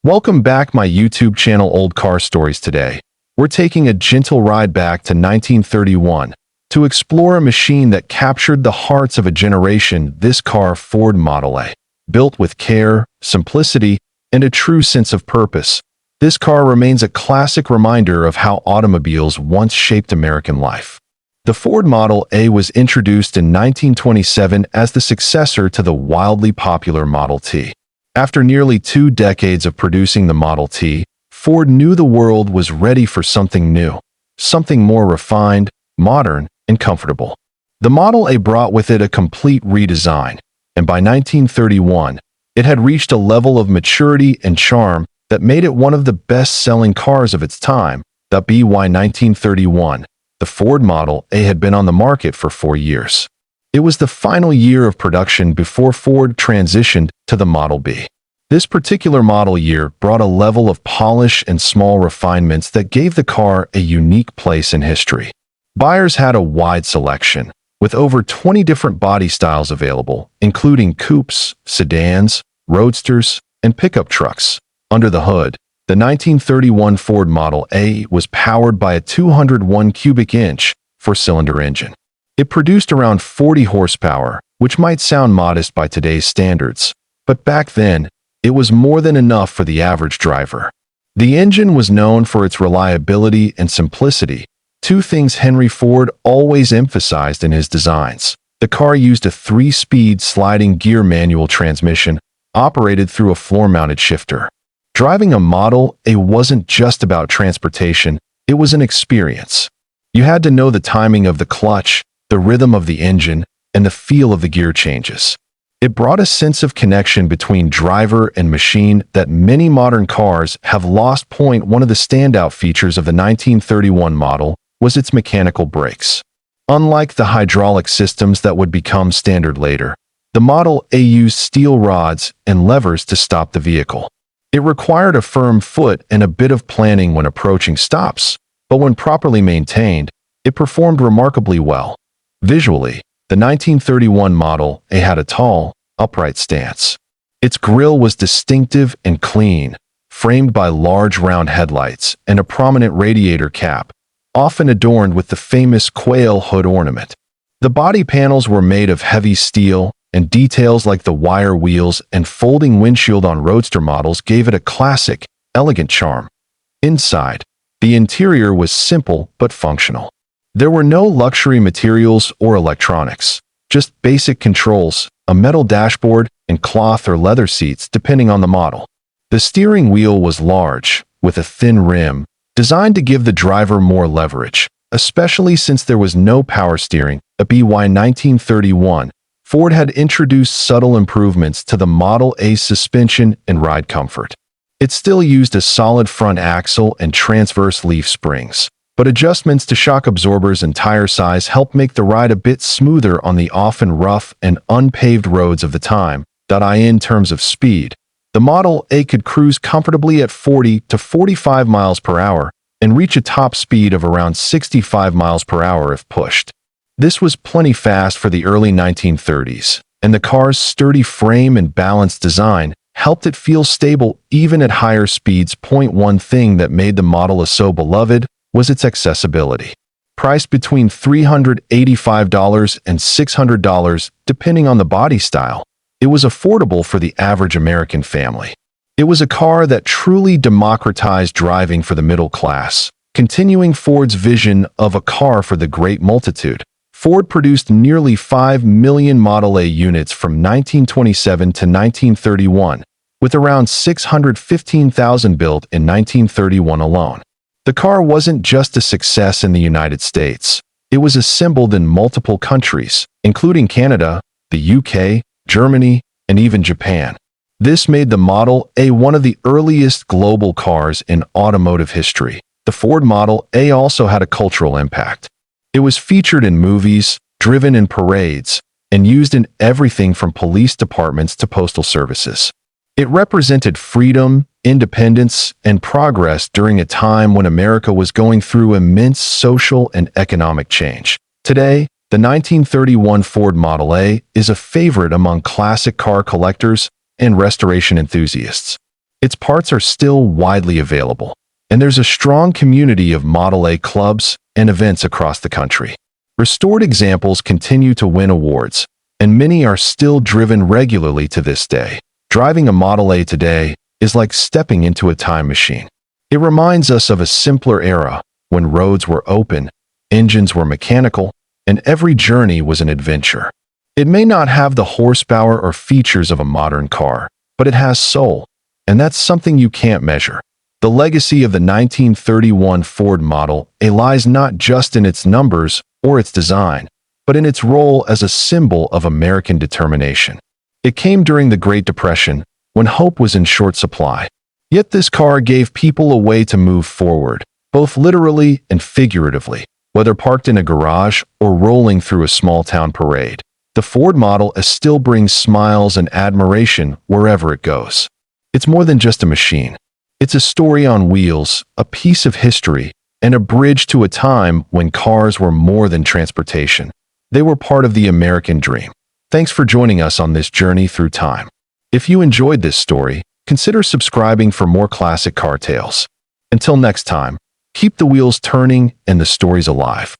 Welcome back my YouTube channel Old Car Stories. Today. We're taking a gentle ride back to 1931 to explore a machine that captured the hearts of a generation. This car, Ford Model A. Built with care, simplicity, and a true sense of purpose, this car remains a classic reminder of how automobiles once shaped American life. The Ford Model A was introduced in 1927 as the successor to the wildly popular Model T. After nearly 2 decades of producing the Model T, Ford knew the world was ready for something new, something more refined, modern, and comfortable. The Model A brought with it a complete redesign, and by 1931, it had reached a level of maturity and charm that made it one of the best-selling cars of its time. By 1931, the Ford Model A had been on the market for 4 years. It was the final year of production before Ford transitioned to the Model B. This particular model year brought a level of polish and small refinements that gave the car a unique place in history. Buyers had a wide selection, with over 20 different body styles available, including coupes, sedans, roadsters, and pickup trucks. Under the hood, the 1931 Ford Model A was powered by a 201 cubic inch four-cylinder engine. It produced around 40 horsepower, which might sound modest by today's standards, but back then, it was more than enough for the average driver. The engine was known for its reliability and simplicity, two things Henry Ford always emphasized in his designs. The car used a 3-speed sliding gear manual transmission, operated through a floor-mounted shifter. Driving a Model A wasn't just about transportation, it was an experience. You had to know the timing of the clutch, the rhythm of the engine, and the feel of the gear changes. It brought a sense of connection between driver and machine that many modern cars have lost. One of the standout features of the 1931 model was its mechanical brakes. Unlike the hydraulic systems that would become standard later, the Model A used steel rods and levers to stop the vehicle. It required a firm foot and a bit of planning when approaching stops, but when properly maintained, it performed remarkably well. Visually, the 1931 Model A had a tall, upright stance. Its grille was distinctive and clean, framed by large round headlights and a prominent radiator cap, often adorned with the famous quail hood ornament. The body panels were made of heavy steel, and details like the wire wheels and folding windshield on roadster models gave it a classic, elegant charm. Inside, the interior was simple but functional. There were no luxury materials or electronics, just basic controls, a metal dashboard, and cloth or leather seats depending on the model. The steering wheel was large, with a thin rim, designed to give the driver more leverage, especially since there was no power steering. By 1931, Ford had introduced subtle improvements to the Model A's suspension and ride comfort. It still used a solid front axle and transverse leaf springs, but adjustments to shock absorbers and tire size helped make the ride a bit smoother on the often rough and unpaved roads of the time. In terms of speed, the Model A could cruise comfortably at 40 to 45 miles per hour and reach a top speed of around 65 miles per hour if pushed. This was plenty fast for the early 1930s, and the car's sturdy frame and balanced design helped it feel stable even at higher speeds. One thing that made the Model A so beloved was its accessibility. Priced between $385 and $600 depending on the body style, it was affordable for the average American family. It was a car that truly democratized driving for the middle class, continuing Ford's vision of a car for the great multitude. Ford produced nearly 5 million Model A units from 1927 to 1931, with around 615,000 built in 1931 alone. The car wasn't just a success in the United States. It was assembled in multiple countries, including Canada, the UK, Germany, and even Japan. This made the Model A one of the earliest global cars in automotive history. The Ford Model A also had a cultural impact. It was featured in movies, driven in parades, and used in everything from police departments to postal services. It represented freedom, independence, and progress during a time when America was going through immense social and economic change. Today, the 1931 Ford Model A is a favorite among classic car collectors and restoration enthusiasts. Its parts are still widely available, and there's a strong community of Model A clubs and events across the country. Restored examples continue to win awards, and many are still driven regularly to this day. Driving a Model A today is like stepping into a time machine. It reminds us of a simpler era when roads were open, engines were mechanical, and every journey was an adventure. It may not have the horsepower or features of a modern car, but it has soul, and that's something you can't measure. The legacy of the 1931 Ford Model A lies not just in its numbers or its design, but in its role as a symbol of American determination. It came during the Great Depression, when hope was in short supply. Yet this car gave people a way to move forward, both literally and figuratively. Whether parked in a garage or rolling through a small-town parade, the Ford Model S still brings smiles and admiration wherever it goes. It's more than just a machine. It's a story on wheels, a piece of history, and a bridge to a time when cars were more than transportation. They were part of the American dream. Thanks for joining us on this journey through time. If you enjoyed this story, consider subscribing for more classic car tales. Until next time, keep the wheels turning and the stories alive.